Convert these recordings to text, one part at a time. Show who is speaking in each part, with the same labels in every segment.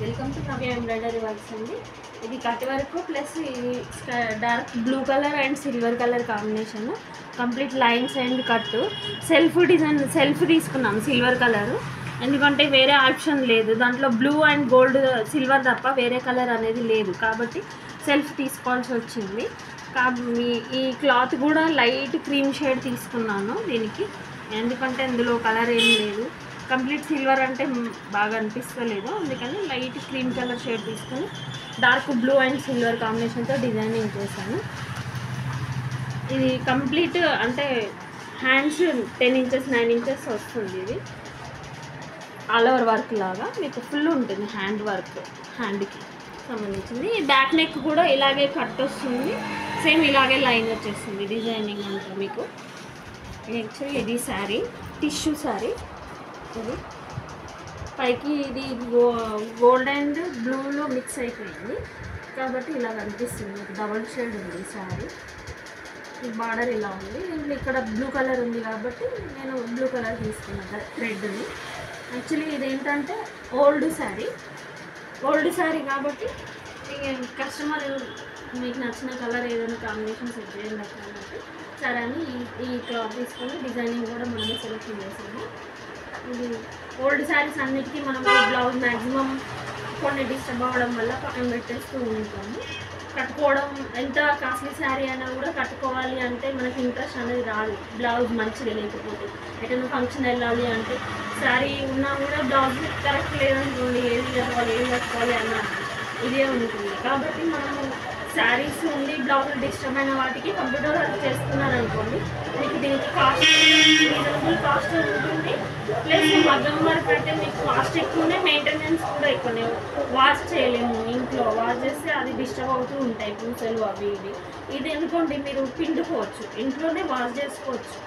Speaker 1: Welcome to Navya embroidery works అండి. ఇది cut work plus ఇది dark blue colour and silver colour combination, complete lines and cut self design self తీసుకున్నాం silver colour, ఎందుకంటే వేరే option లేదు దాంట్లో. Blue and gold silver తప్ప వేరే కలర్ అనేది లేదు కాబట్టి సెల్ఫ్ తీసుకోవాల్సి వచ్చింది. ఈ క్లాత్ కూడా లైట్ క్రీమ్ షేడ్ తీసుకున్నాను దీనికి, ఎందుకంటే అందులో కలర్ ఏం లేదు. కంప్లీట్ సిల్వర్ అంటే బాగా అనిపిస్తలేదు, అందుకని లైట్ క్రీమ్ కలర్ షేడ్ తీసుకొని డార్క్ బ్లూ అండ్ సిల్వర్ కాంబినేషన్తో డిజైనింగ్ చేశాను. ఇది కంప్లీట్ అంటే హ్యాండ్స్ 10 ఇంచెస్ 9 ఇంచెస్ వస్తుంది. ఇది ఆల్ ఓవర్ వర్క్ లాగా మీకు ఫుల్ ఉంటుంది, హ్యాండ్ వర్క్ హ్యాండ్కి సంబంధించింది. బ్యాక్ నెక్ కూడా ఇలాగే కట్ వస్తుంది, సేమ్ ఇలాగే లైన్ వచ్చేస్తుంది డిజైనింగ్ అంతా మీకు. యాక్చువల్లీ ఇది శారీ టిష్యూ శారీ, ఇది పైకి ఇది గోల్డ్ అండ్ బ్లూలో మిక్స్ అయిపోయింది కాబట్టి ఇలా కనిపిస్తుంది. డబల్ షేడ్ ఉంది శారీ, ఈ బార్డర్ ఇలా ఉంది. దీంట్లో ఇక్కడ బ్లూ కలర్ ఉంది కాబట్టి నేను బ్లూ కలర్ తీసుకున్నాను రెడ్ని. యాక్చువల్లీ ఇదేంటంటే ఓల్డ్ శారీ కాబట్టి కస్టమర్ మీకు నచ్చిన కలర్ ఏదైనా కాంబినేషన్ సెట్ చేయండి కాబట్టి సరే అని ఈ క్లాత్ తీసుకొని డిజైనింగ్ కూడా మనమే సెలెక్ట్ చేసాము. ఇది ఓల్డ్ శారీస్ అన్నిటికీ మనం బ్లౌజ్ మ్యాక్సిమం కొన్ని డిస్టర్బ్ అవ్వడం వల్ల పక్కన పెట్టేస్తూ ఉంటాము. కట్టుకోవడం ఎంత కాస్ట్లీ శారీ అయినా కూడా కట్టుకోవాలి అంటే మనకి ఇంట్రెస్ట్ అనేది రాదు, బ్లౌజ్ మంచిగా లేకపోతే. ఎటైనా ఫంక్షన్ వెళ్ళాలి అంటే శారీ ఉన్నా కూడా బ్లౌజ్ కరెక్ట్ లేదనుకోండి, ఏది కట్టుకోవాలి అన్న ఇదే ఉంటుంది. కాబట్టి మనము శారీస్ ఉండి బ్లౌజ్ డిస్టర్బ్ అయిన వాటికి కంప్యూటర్ వర్క్ చేస్తున్నారనుకోండి, మీకు దీనికి కాస్ట్ రీజనబుల్ కాస్ట్ ఉంటుంది. ప్లస్ మగ్గం వర్క్ అంటే మీకు కాస్ట్ ఎక్కువనే, మెయింటెనెన్స్ కూడా ఎక్కువనే. వాష్ చేయలేము, ఇంట్లో వాష్ చేస్తే అది డిస్టర్బ్ అవుతూ ఉంటాయి పూసలు అవి ఇవి. ఇది ఎందుకోండి మీరు పిండుకోవచ్చు, ఇంట్లోనే వాష్ చేసుకోవచ్చు.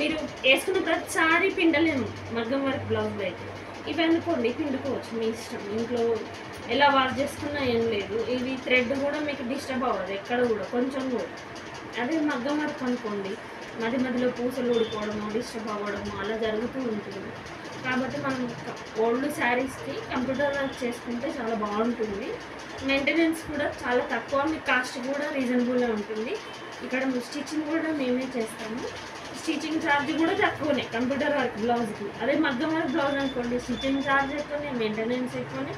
Speaker 1: మీరు వేసుకున్న ప్రతిసారి పిండలేము మగ్గం వర్క్ బ్లౌజ్ అయితే. ఇవి అనుకోండి పిండుకోవచ్చు మీ ఇష్టం, ఇంట్లో ఎలా వాష్ చేసుకున్నా ఏం లేదు. ఇది థ్రెడ్ కూడా మీకు డిస్టర్బ్ అవ్వదు ఎక్కడ కూడా, కొంచెం కూడా. అదే మగ్గం వర్క్ అనుకోండి మధ్యలో పూసలు ఊడిపోవడము, డిస్టర్బ్ అవ్వడము అలా జరుగుతూ ఉంటుంది. కాబట్టి మనం ఓల్డ్ శారీస్కి కంప్యూటర్ వర్క్ చేసుకుంటే చాలా బాగుంటుంది. మెయింటెనెన్స్ కూడా చాలా తక్కువ, మీకు కాస్ట్ కూడా రీజనబుల్గా ఉంటుంది. ఇక్కడ స్టిచ్చింగ్ కూడా మేమే చేస్తాము, స్టిచ్చింగ్ ఛార్జ్ కూడా తక్కువనే కంప్యూటర్ వర్క్ బ్లౌజ్కి. అదే మగ్గం వర్క్ బ్లౌజ్ అనుకోండి స్టిచ్చింగ్ ఛార్జ్ ఎక్కువనే, మెయింటెనెన్స్ ఎక్కువనే,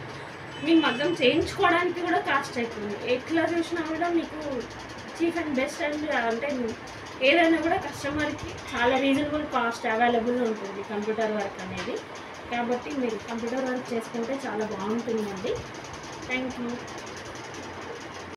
Speaker 1: మీ మగ్గం చేయించుకోవడానికి కూడా కాస్ట్ అవుతుంది. ఎట్లా చూసినా కూడా మీకు చీప్ అండ్ బెస్ట్ అండ్ అంటే ఏదైనా కూడా కస్టమర్కి చాలా రీజనబుల్ కాస్ట్ అవైలబుల్ ఉంటుంది కంప్యూటర్ వర్క్ అనేది. కాబట్టి మీరు కంప్యూటర్ వర్క్ చేసుకుంటే చాలా బాగుంటుందండి. Thank you.